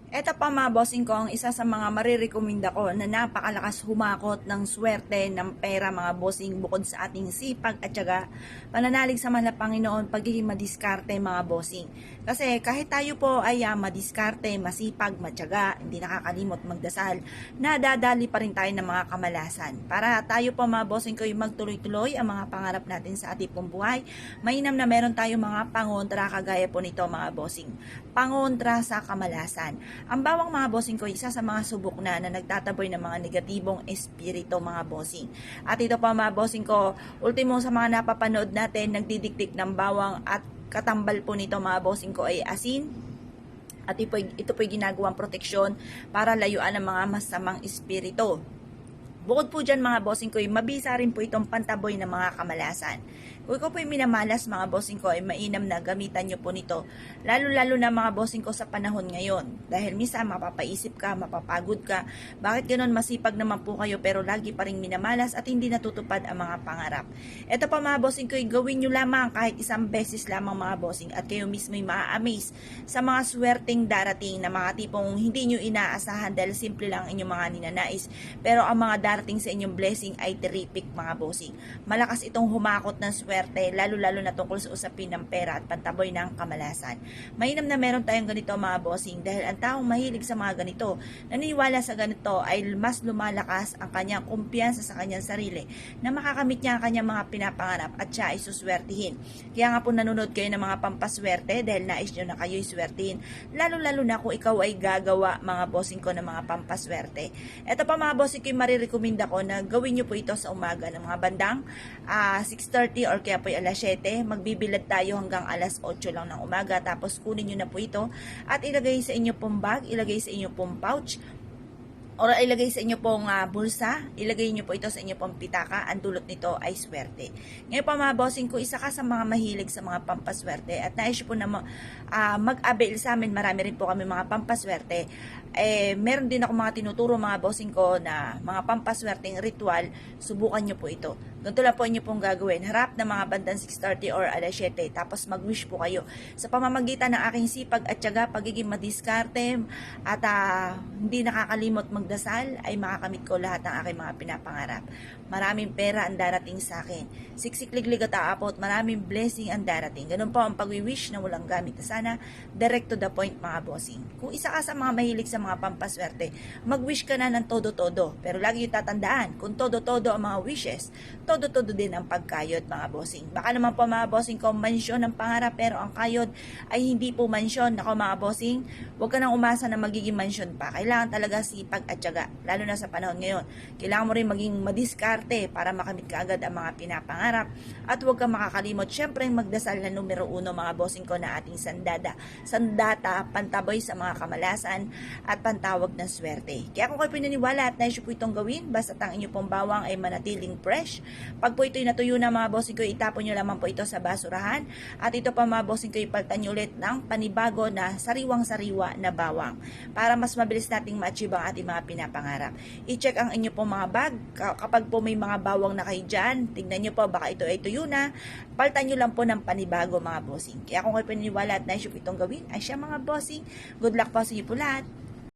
Eto pa mga bossing ko, ang isa sa mga marirekomenda ko na napakalakas humakot ng swerte ng pera mga bossing bukod sa ating sipag at syaga, pananalig sa mahal na Panginoon, pagiging madiskarte mga bossing. Kasi kahit tayo po ay madiskarte, masipag, matyaga, hindi nakakalimot magdasal, nadadali pa rin tayo ng mga kamalasan. Para tayo po mga bossing ko yung magtuloy-tuloy ang mga pangarap natin sa ating pong buhay, mainam na meron tayong mga pangontra kagaya po nito mga bossing. Pangontra sa kamalasan. Ang bawang mga bossing ko, isa sa mga subok na nagtataboy ng mga negatibong espiritu mga bossing. At ito pa mga bossing ko, ultimo sa mga napapanood natin, nagdidikdik ng bawang at katambal po nito mga bossing ko ay asin. At ito po'y ginagawang proteksyon para layuan ang mga masamang espiritu. Bukod po dyan mga bossing ko, mabisa rin po itong pantaboy ng mga kamalasan. Kung ikaw po'y minamalas mga bossing ko, ay mainam na gamitan nyo po nito. Lalo-lalo na mga bossing ko sa panahon ngayon. Dahil minsan mapapaisip ka, mapapagod ka. Bakit ganon masipag naman po kayo pero lagi pa rin minamalas at hindi natutupad ang mga pangarap. Ito pa mga bossing ko, gawin nyo lamang kahit isang beses lamang mga bossing at kayo mismo'y maa-amaze sa mga swerteng darating na mga tipong hindi nyo inaasahan dahil simple lang inyong mga ninanais. Pero ang mga darating sa inyong blessing ay terrific mga bossing. Malakas itong humakot ng swerte, lalo-lalo na tungkol sa usapin ng pera at pantaboy ng kamalasan. Mainam na meron tayong ganito mga bossing dahil ang taong mahilig sa mga ganito, naniniwala sa ganito ay mas lumalakas ang kanyang kumpiyansa sa kanyang sarili na makakamit niya ang kanyang mga pinapangarap at siya ay suswertihin. Kaya nga po nanonood kayo ng mga pampaswerte dahil nais nyo na kayo'y swertihin, lalo-lalo na kung ikaw ay gagawa mga bossing ko ng mga pampaswerte. Ito pa mga bossing ko, marirekomenda ko na gawin nyo po ito sa umaga ng mga bandang 6:30 or kaya po alas 7. Magbibilad tayo hanggang alas 8 lang ng umaga, tapos kunin nyo na po ito at ilagay sa inyo pong bag, ilagay sa inyo pong pouch, or ilagay sa inyo pong bulsa, ilagay nyo po ito sa inyo pong pitaka, ang dulot nito ay swerte. Ngayon pa mga bossing ko, isa ka sa mga mahilig sa mga pampaswerte at nais po na mag-avail sa amin, marami rin po kami mga pampaswerte. Meron din ako mga tinuturo mga bossing ko na mga pampaswerteng ritual, subukan nyo po ito. Ganito lang po inyo pong gagawin, harap ng mga bandang 6:30 or alas 7, tapos mag-wish po kayo. Sa pamamagitan ng aking sipag at tiyaga, pagiging madiskarte at hindi nakakalimot magdasal, ay makakamit ko lahat ng aking mga pinapangarap. Maraming pera ang darating sa akin. Siksikliglig at aapot, maraming blessing ang darating. Ganun po ang pag-wish na walang gamit na sana, direct to the point mga bossing. Kung isa ka sa mga mahilig sa mga pampaswerte, mag-wish ka na ng todo-todo. Pero lagi yung tatandaan, kung todo-todo ang mga wishes, todo-todo din ang pagkayod mga bossing. Baka naman po mga bossing ko, mansyon ang pangarap pero ang kayod ay hindi po mansyon. Nako mga bossing, huwag ka nang umasa na magiging mansyon pa. Kailangan talaga sipag at tiyaga, lalo na sa panahon ngayon. Kailangan mo rin maging madiskarte para makamit ka agad ang mga pinapangarap at huwag kang makakalimot. Siyempre magdasal na numero 1 mga bossing ko na ating sandata, pantaboy sa mga kamalasan at pantawag ng swerte. Kaya kung kayo pinaniwala at nais po itong gawin, basta ang inyo pong bawang ay manatiling fresh. Pag po ito'y natuyo na mga bossing ko, itapon nyo lamang po ito sa basurahan. At ito pa mga bossing ko, ipalitan nyo ulit ng panibago na sariwang-sariwa na bawang para mas mabilis nating ma-achieve ang ating mga pinapangarap. I-check ang inyo pong mga bag. Kapag po may mga bawang na kayo dyan, tignan nyo po, baka ito ay tuyo na. Palitan nyo lang po ng panibago mga bossing. Kaya kung kayo pinaniwala at nais po itong gawin, ay siya mga bossing. Good luck po sa inyo po lahat.